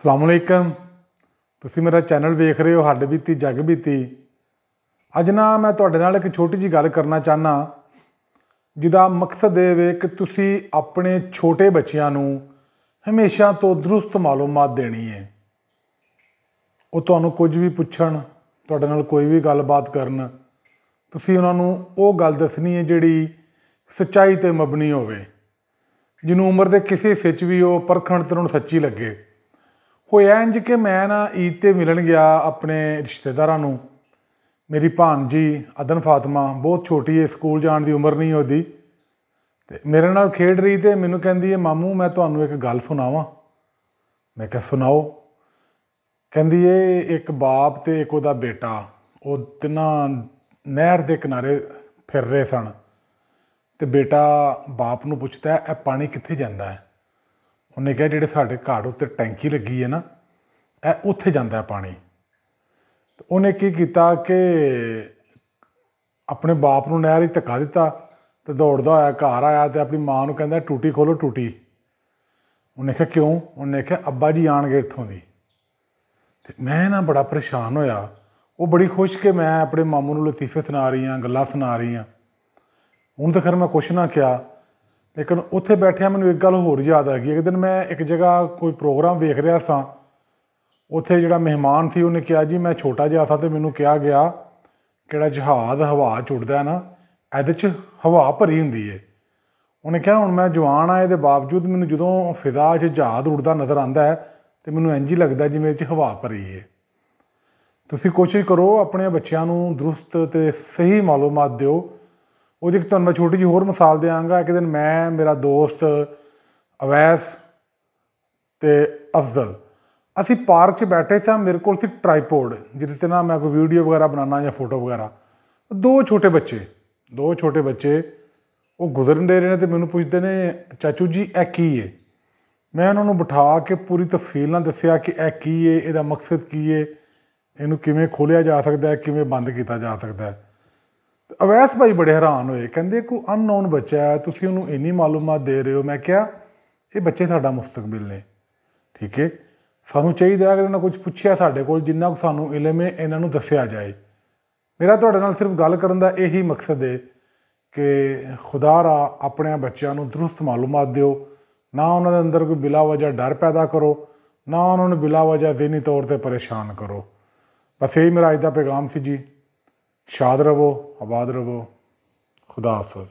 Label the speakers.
Speaker 1: ਸਲਾਮੁਅਲੈਕਮ। ਤੁਸੀਂ ਮੇਰਾ ਚੈਨਲ ਵੇਖ ਰਹੇ ਹੋ ਹੱਡ ਬੀਤੀ ਜੱਗ ਬੀਤੀ। ਅੱਜ ਨਾ ਮੈਂ ਤੁਹਾਡੇ ਨਾਲ ਇੱਕ ਛੋਟੀ ਜਿਹੀ ਗੱਲ ਕਰਨਾ ਚਾਹੁੰਦਾ ਜਿਹਦਾ ਮਕਸਦ ਇਹ ਵੇ ਕਿ ਤੁਸੀਂ ਆਪਣੇ ਛੋਟੇ ਬੱਚਿਆਂ ਨੂੰ ਹਮੇਸ਼ਾ ਤੋਂ ਦਰੁਸਤ ਮਾਲੂਮਾਤ ਦੇਣੀ ਹੈ। ਉਹ ਤੁਹਾਨੂੰ ਕੁਝ ਵੀ ਪੁੱਛਣ, ਤੁਹਾਡੇ ਨਾਲ ਕੋਈ ਵੀ ਗੱਲਬਾਤ ਕਰਨ, ਤੁਸੀਂ ਉਹਨਾਂ ਨੂੰ ਉਹ ਗੱਲ ਦੱਸਣੀ ਹੈ ਜਿਹੜੀ ਸੱਚਾਈ 'ਤੇ ਮਬਨੀ ਹੋਵੇ, ਜਿਹਨੂੰ ਉਮਰ ਦੇ ਕਿਸੇ ਹਿੱਸੇ 'ਚ ਵੀ ਉਹ ਪਰਖਣ ਤੇ ਉਹਨਾਂ ਨੂੰ ਸੱਚੀ ਲੱਗੇ। ਹੋਇਆ ਇੰਝ ਕਿ ਮੈਂ ਨਾ ਈਦ 'ਤੇ ਮਿਲਣ ਗਿਆ ਆਪਣੇ ਰਿਸ਼ਤੇਦਾਰਾਂ ਨੂੰ। ਮੇਰੀ ਭਾਣਜੀ ਅਦਨ ਫਾਤਮਾ ਬਹੁਤ ਛੋਟੀ ਹੈ, ਸਕੂਲ ਜਾਣ ਦੀ ਉਮਰ ਨਹੀਂ ਉਹਦੀ, ਅਤੇ ਮੇਰੇ ਨਾਲ ਖੇਡ ਰਹੀ ਅਤੇ ਮੈਨੂੰ ਕਹਿੰਦੀ ਹੈ, ਮਾਮੂ ਮੈਂ ਤੁਹਾਨੂੰ ਇੱਕ ਗੱਲ ਸੁਣਾਵਾਂ। ਮੈਂ ਕਿਹਾ ਸੁਣਾਓ। ਕਹਿੰਦੀ ਇਹ ਇੱਕ ਬਾਪ ਅਤੇ ਇੱਕ ਉਹਦਾ ਬੇਟਾ, ਉਹ ਤਿੰਨਾਂ ਨਹਿਰ ਦੇ ਕਿਨਾਰੇ ਫਿਰ ਰਹੇ ਸਨ ਅਤੇ ਬੇਟਾ ਬਾਪ ਨੂੰ ਪੁੱਛਦਾ ਇਹ ਪਾਣੀ ਕਿੱਥੇ ਜਾਂਦਾ ਹੈ। ਉਹਨੇ ਕਿਹਾ ਜਿਹੜੇ ਸਾਡੇ ਘਰ ਉੱਤੇ ਟੈਂਕੀ ਲੱਗੀ ਹੈ ਨਾ, ਇਹ ਉੱਥੇ ਜਾਂਦਾ ਪਾਣੀ। ਉਹਨੇ ਕੀ ਕੀਤਾ ਕਿ ਆਪਣੇ ਬਾਪ ਨੂੰ ਨਹਿਰ 'ਚ ਧੱਕਾ ਦਿੱਤਾ ਅਤੇ ਦੌੜਦਾ ਹੋਇਆ ਘਰ ਆਇਆ ਅਤੇ ਆਪਣੀ ਮਾਂ ਨੂੰ ਕਹਿੰਦਾ ਟੂਟੀ ਖੋਲ੍ਹੋ ਟੂਟੀ। ਉਹਨੇ ਕਿਹਾ ਕਿਉਂ? ਉਹਨੇ ਕਿਹਾ ਅੱਬਾ ਜੀ ਆਉਣਗੇ ਇੱਥੋਂ ਦੀ। ਅਤੇ ਮੈਂ ਨਾ ਬੜਾ ਪਰੇਸ਼ਾਨ ਹੋਇਆ। ਉਹ ਬੜੀ ਖੁਸ਼ ਕਿ ਮੈਂ ਆਪਣੇ ਮਾਮੂ ਨੂੰ ਲਤੀਫੇ ਸੁਣਾ ਰਹੀ ਹਾਂ, ਗੱਲਾਂ ਸੁਣਾ ਰਹੀ ਹਾਂ। ਹੁਣ ਤਾਂ ਖੈਰ ਮੈਂ ਕੁਛ ਨਾ ਕਿਹਾ, ਲੇਕਿਨ ਉੱਥੇ ਬੈਠਿਆ ਮੈਨੂੰ ਇੱਕ ਗੱਲ ਹੋਰ ਯਾਦ ਆ ਗਈ। ਇੱਕ ਦਿਨ ਮੈਂ ਇੱਕ ਜਗ੍ਹਾ ਕੋਈ ਪ੍ਰੋਗਰਾਮ ਵੇਖ ਰਿਹਾ ਸਾਂ। ਉੱਥੇ ਜਿਹੜਾ ਮਹਿਮਾਨ ਸੀ ਉਹਨੇ ਕਿਹਾ ਜੀ ਮੈਂ ਛੋਟਾ ਜਿਹਾ ਸਾਂ ਅਤੇ ਮੈਨੂੰ ਕਿਹਾ ਗਿਆ ਕਿਹੜਾ ਜਹਾਜ਼ ਹਵਾ 'ਚ ਉੱਡਦਾ ਨਾ, ਇਹਦੇ 'ਚ ਹਵਾ ਭਰੀ ਹੁੰਦੀ ਹੈ। ਉਹਨੇ ਕਿਹਾ ਹੁਣ ਮੈਂ ਜਵਾਨ ਆ, ਇਹਦੇ ਬਾਵਜੂਦ ਮੈਨੂੰ ਜਦੋਂ ਫਿਜ਼ਾ 'ਚ ਜਹਾਜ਼ ਉੱਡਦਾ ਨਜ਼ਰ ਆਉਂਦਾ ਹੈ ਅਤੇ ਮੈਨੂੰ ਇੰਝ ਹੀ ਲੱਗਦਾ ਜਿਵੇਂ ਇਹ 'ਚ ਹਵਾ ਭਰੀ ਹੈ। ਤੁਸੀਂ ਕੋਸ਼ਿਸ਼ ਕਰੋ ਆਪਣੇ ਬੱਚਿਆਂ ਨੂੰ ਦਰੁਸਤ ਅਤੇ ਸਹੀ ਮਾਲੂਮਾਤ ਦਿਓ। ਉਹਦੀ ਇੱਕ ਤੁਹਾਨੂੰ ਮੈਂ ਛੋਟੀ ਜਿਹੀ ਹੋਰ ਮਿਸਾਲ ਦਿਆਂਗਾ। ਇੱਕ ਦਿਨ ਮੈਂ, ਮੇਰਾ ਦੋਸਤ ਅਵੈਸ ਅਤੇ ਅਫਜ਼ਲ, ਅਸੀਂ ਪਾਰਕ 'ਚ ਬੈਠੇ ਸਾਂ। ਮੇਰੇ ਕੋਲ ਸੀ ਟਰਾਈਪੋਡ ਜਿਹਦੇ 'ਤੇ ਨਾ ਮੈਂ ਕੋਈ ਵੀਡੀਓ ਵਗੈਰਾ ਬਣਾਉਣਾ ਜਾਂ ਫੋਟੋ ਵਗੈਰਾ। ਦੋ ਛੋਟੇ ਬੱਚੇ ਉਹ ਗੁਜ਼ਰਨ ਦੇ ਰਹੇ ਨੇ ਅਤੇ ਮੈਨੂੰ ਪੁੱਛਦੇ ਨੇ ਚਾਚੂ ਜੀ ਇਹ ਕੀ ਹੈ। ਮੈਂ ਉਹਨਾਂ ਨੂੰ ਬਿਠਾ ਕੇ ਪੂਰੀ ਤਫਸੀਲ ਨਾਲ ਦੱਸਿਆ ਕਿ ਇਹ ਕੀ ਹੈ, ਇਹਦਾ ਮਕਸਦ ਕੀ ਹੈ, ਇਹਨੂੰ ਕਿਵੇਂ ਖੋਲ੍ਹਿਆ ਜਾ ਸਕਦਾ ਹੈ, ਕਿਵੇਂ ਬੰਦ ਕੀਤਾ ਜਾ ਸਕਦਾ ਹੈ। ਅਵੈਸ ਭਾਈ ਬੜੇ ਹੈਰਾਨ ਹੋਏ, ਕਹਿੰਦੇ ਕੋਈ ਅਨਨੋਨ ਬੱਚਾ ਹੈ, ਤੁਸੀਂ ਉਹਨੂੰ ਇੰਨੀ ਮਾਲੂਮਾਤ ਦੇ ਰਹੇ ਹੋ। ਮੈਂ ਕਿਹਾ ਇਹ ਬੱਚੇ ਸਾਡਾ ਮੁਸਤਕਬਿਲ ਨੇ, ਠੀਕ ਹੈ। ਸਾਨੂੰ ਚਾਹੀਦਾ ਅਗਰ ਇਹਨਾਂ ਕੁਝ ਪੁੱਛਿਆ ਸਾਡੇ ਕੋਲ, ਜਿੰਨਾ ਕੁ ਸਾਨੂੰ ਇਲਮ ਹੈ ਇਹਨਾਂ ਨੂੰ ਦੱਸਿਆ ਜਾਏ। ਮੇਰਾ ਤੁਹਾਡੇ ਨਾਲ ਸਿਰਫ ਗੱਲ ਕਰਨ ਦਾ ਇਹੀ ਮਕਸਦ ਹੈ ਕਿ ਖੁਦਾ ਰਾ ਆਪਣੇ ਬੱਚਿਆਂ ਨੂੰ ਦਰੁਸਤ ਮਾਲੂਮਾਤ ਦਿਓ। ਨਾ ਉਹਨਾਂ ਦੇ ਅੰਦਰ ਕੋਈ ਬਿਲਾ ਵਜ੍ਹਾ ਡਰ ਪੈਦਾ ਕਰੋ, ਨਾ ਉਹਨਾਂ ਨੂੰ ਬਿਲਾ ਵਜ੍ਹਾ ਜ਼ਹਿਨੀ ਤੌਰ 'ਤੇ ਪਰੇਸ਼ਾਨ ਕਰੋ। ਬਸ ਇਹੀ ਮੇਰਾ ਅੱਜ ਦਾ ਪੈਗਾਮ ਸੀ ਜੀ। ਸ਼ਾਦ ਰਵੋ, ਆਬਾਦ ਰਵੋ। ਖੁਦਾ ਹਾਫਿਜ਼।